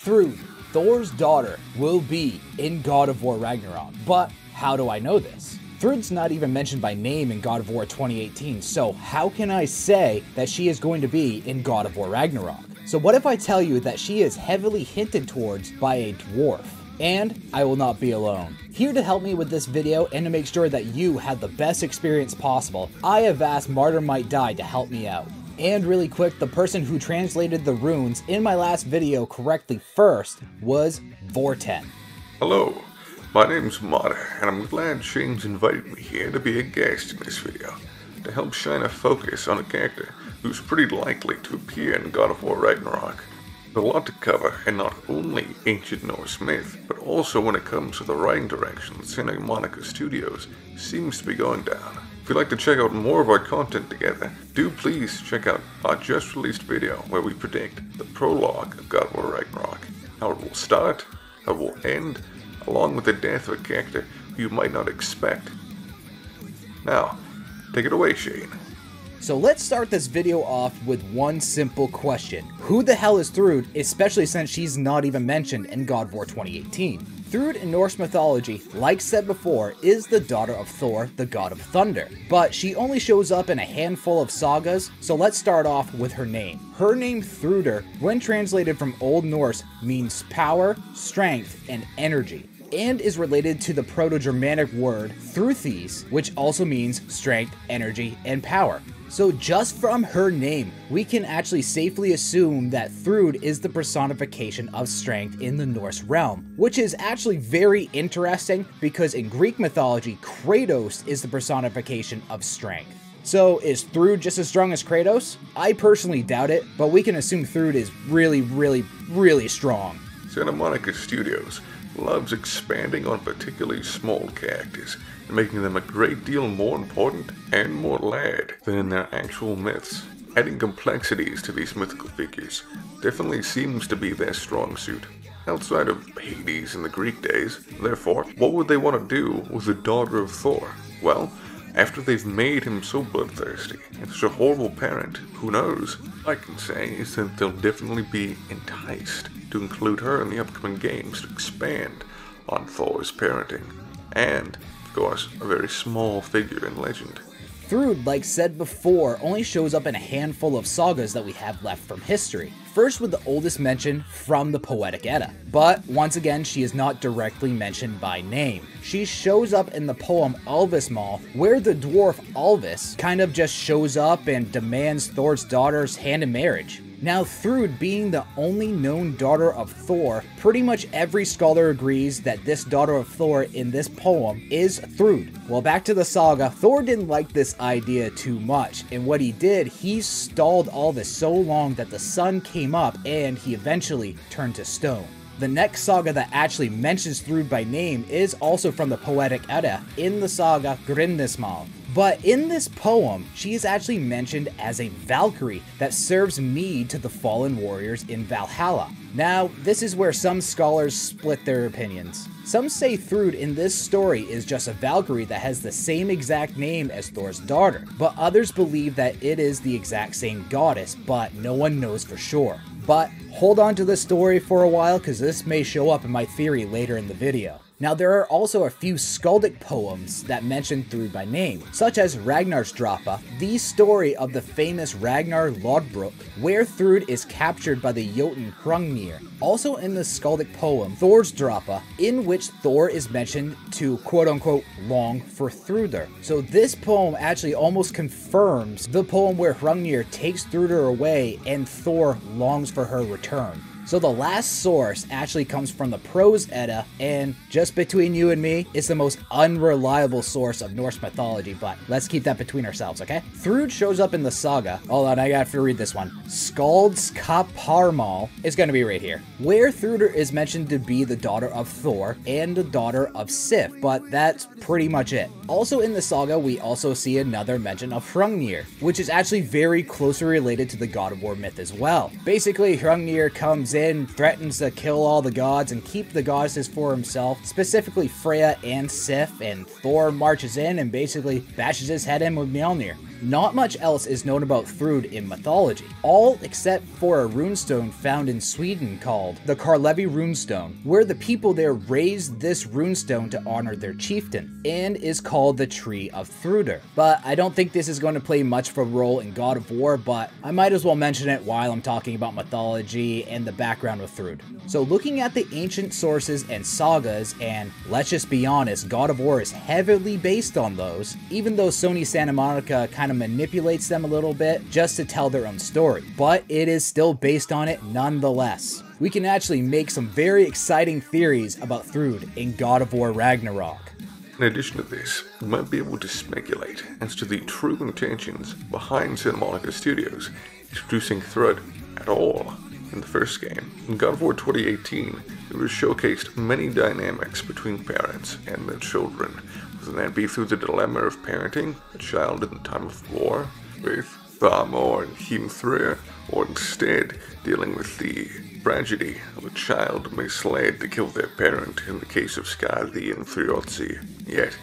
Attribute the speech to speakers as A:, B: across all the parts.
A: Thrud, Thor's daughter, will be in God of War Ragnarok. But how do I know this? Thrud's not even mentioned by name in God of War 2018, so how can I say that she is going to be in God of War Ragnarok? So what if I tell you that she is heavily hinted towards by a dwarf? And I will not be alone. Here to help me with this video and to make sure that you have the best experience possible, I have asked Martyr Might Die to help me out. And really quick, the person who translated the runes in my last video correctly first was Vorten.
B: Hello, my name's Martyr, and I'm glad Shane's invited me here to be a guest in this video, to help shine a focus on a character who's pretty likely to appear in God of War Ragnarok. There's a lot to cover, and not only ancient Norse myth, but also when it comes to the writing direction Santa Monica Studios seems to be going down. If you'd like to check out more of our content together, do please check out our just released video where we predict the prologue of God of War Ragnarok, how it will start, how it will end, along with the death of a character who you might not expect. Now, take it away, Shane.
A: So let's start this video off with one simple question. Who the hell is Thrud, especially since she's not even mentioned in God of War 2018? Thrud in Norse mythology, like said before, is the daughter of Thor, the god of thunder. But she only shows up in a handful of sagas, so let's start off with her name. Her name Thrudr, when translated from Old Norse, means power, strength, and energy, and is related to the Proto-Germanic word Thruthes, which also means strength, energy, and power. So just from her name, we can actually safely assume that Thrud is the personification of strength in the Norse realm, which is actually very interesting because in Greek mythology, Kratos is the personification of strength. So is Thrud just as strong as Kratos? I personally doubt it, but we can assume Thrud is really strong.
B: Santa Monica Studios loves expanding on particularly small characters and making them a great deal more important and more layered than in their actual myths. Adding complexities to these mythical figures definitely seems to be their strong suit. Outside of Hades in the Greek days, therefore, what would they want to do with the daughter of Thor? Well, after they've made him so bloodthirsty and such a horrible parent, who knows? All I can say is that they'll definitely be enticed to include her in the upcoming games to expand on Thor's parenting, and, of course, a very small figure in legend.
A: Thrud, like said before, only shows up in a handful of sagas that we have left from history. First with the oldest mention from the Poetic Edda, but once again she is not directly mentioned by name. She shows up in the poem Alvismal, where the dwarf Alvis kind of just shows up and demands Thor's daughter's hand in marriage. Now Thrud being the only known daughter of Thor, pretty much every scholar agrees that this daughter of Thor in this poem is Thrud. Well, back to the saga, Thor didn't like this idea too much, and what he did, he stalled all this so long that the sun came up and he eventually turned to stone. The next saga that actually mentions Thrud by name is also from the Poetic Edda in the saga Grimnismal. But in this poem, she is actually mentioned as a Valkyrie that serves mead to the fallen warriors in Valhalla. Now, this is where some scholars split their opinions. Some say Thrud in this story is just a Valkyrie that has the same exact name as Thor's daughter, but others believe that it is the exact same goddess, but no one knows for sure. But hold on to this story for a while because this may show up in my theory later in the video. Now there are also a few skaldic poems that mention Thrud by name, such as Ragnarsdrapa, the story of the famous Ragnar Lodbrok, where Thrud is captured by the Jotun Hrungnir. Also in the skaldic poem Thorsdrapa, in which Thor is mentioned to quote-unquote long for Thrudr. So this poem actually almost confirms the poem where Hrungnir takes Thrudr away and Thor longs for her return. So the last source actually comes from the Prose Edda, and just between you and me, it's the most unreliable source of Norse mythology, but let's keep that between ourselves, okay? Thrud shows up in the saga, hold on, I have to read this one. Skaldskaparmal is gonna be right here, where Thrudr is mentioned to be the daughter of Thor and the daughter of Sif, but that's pretty much it. Also in the saga, we also see another mention of Hrungnir, which is actually very closely related to the God of War myth as well. Basically, Hrungnir comes in, threatens to kill all the gods and keep the goddesses for himself, specifically Freya and Sif, and Thor marches in and basically bashes his head in with Mjolnir. Not much else is known about Thrud in mythology, all except for a runestone found in Sweden called the Karlevi runestone, where the people there raised this runestone to honor their chieftain, and is called the Tree of Thruder. But I don't think this is going to play much of a role in God of War, but I might as well mention it while I'm talking about mythology and the background of Thrud. So looking at the ancient sources and sagas, and let's just be honest, God of War is heavily based on those, even though Sony Santa Monica kind of manipulates them a little bit just to tell their own story, but it is still based on it nonetheless. We can actually make some very exciting theories about Thrud in God of War Ragnarok.
B: In addition to this, we might be able to speculate as to the true intentions behind Santa Monica Studios introducing Thrud at all. In the first game, in God of War 2018, it was showcased many dynamics between parents and their children, whether that be through the dilemma of parenting a child in the time of war with Thor and Thrud, or instead dealing with the tragedy of a child misled to kill their parent in the case of Skadi and Thryotzi. Yet,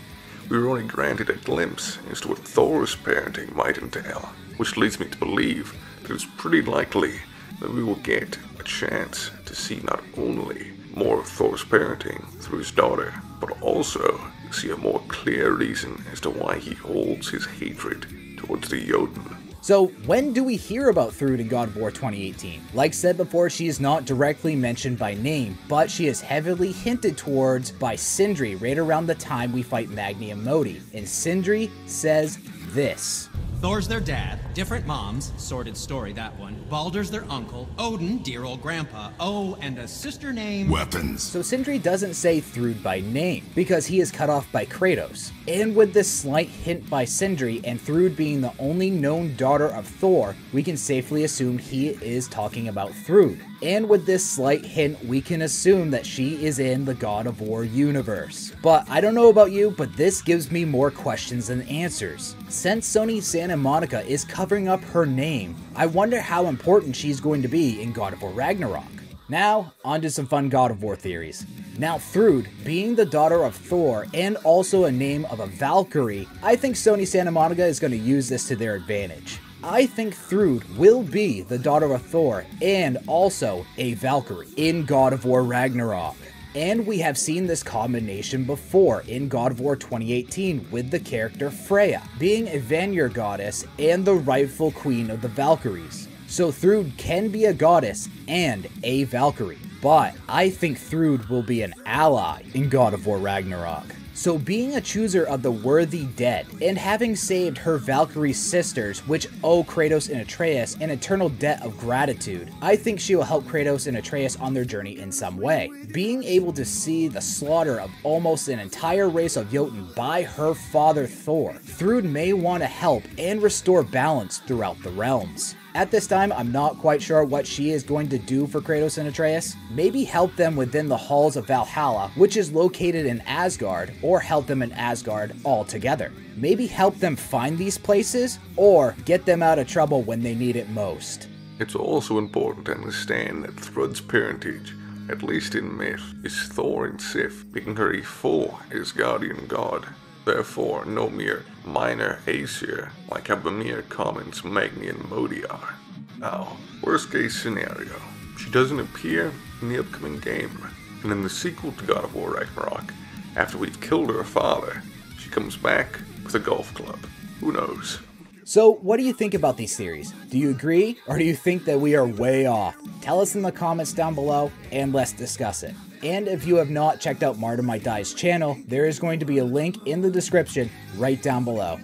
B: we were only granted a glimpse as to what Thor's parenting might entail, which leads me to believe that it's pretty likely that we will get a chance to see not only more of Thor's parenting through his daughter, but also see a more clear reason as to why he holds his hatred towards the Jotun.
A: So when do we hear about Thrud in God of War 2018? Like said before, she is not directly mentioned by name, but she is heavily hinted towards by Sindri right around the time we fight Magni and Modi. And Sindri says this.
C: Thor's their dad, different moms, sordid story that one. Baldur's their uncle, Odin, dear old grandpa, oh, and a sister named...
D: Weapons.
A: So Sindri doesn't say Thrud by name, because he is cut off by Kratos. And with this slight hint by Sindri, and Thrud being the only known daughter of Thor, we can safely assume he is talking about Thrud. And with this slight hint, we can assume that she is in the God of War universe. But I don't know about you, but this gives me more questions than answers. Since Sony Santa Monica is covering up her name, I wonder how important she's going to be in God of War Ragnarok. Now, on to some fun God of War theories. Now, Thrud, being the daughter of Thor and also a name of a Valkyrie, I think Sony Santa Monica is going to use this to their advantage. I think Thrud will be the daughter of Thor and also a Valkyrie in God of War Ragnarok. And we have seen this combination before in God of War 2018 with the character Freya, being a Vanir goddess and the rightful queen of the Valkyries. So Thrud can be a goddess and a Valkyrie, but I think Thrud will be an ally in God of War Ragnarok. So being a chooser of the worthy dead, and having saved her Valkyrie sisters, which owe Kratos and Atreus an eternal debt of gratitude, I think she will help Kratos and Atreus on their journey in some way. Being able to see the slaughter of almost an entire race of Jotun by her father Thor, Thrud may want to help and restore balance throughout the realms. At this time, I'm not quite sure what she is going to do for Kratos and Atreus. Maybe help them within the halls of Valhalla, which is located in Asgard, or help them in Asgard altogether. Maybe help them find these places, or get them out of trouble when they need it most.
B: It's also important to understand that Thrud's parentage, at least in myth, is Thor and Sif, making her a full Asgardian god. Therefore, no mere minor Aesir, like how the mere commons Magni and Modi are. Now, worst case scenario, she doesn't appear in the upcoming game, and in the sequel to God of War Ragnarok, after we've killed her father, she comes back with a golf club. Who knows?
A: So what do you think about these theories? Do you agree, or do you think that we are way off? Tell us in the comments down below, and let's discuss it. And if you have not checked out Martyr Might Die's channel, there is going to be a link in the description right down below.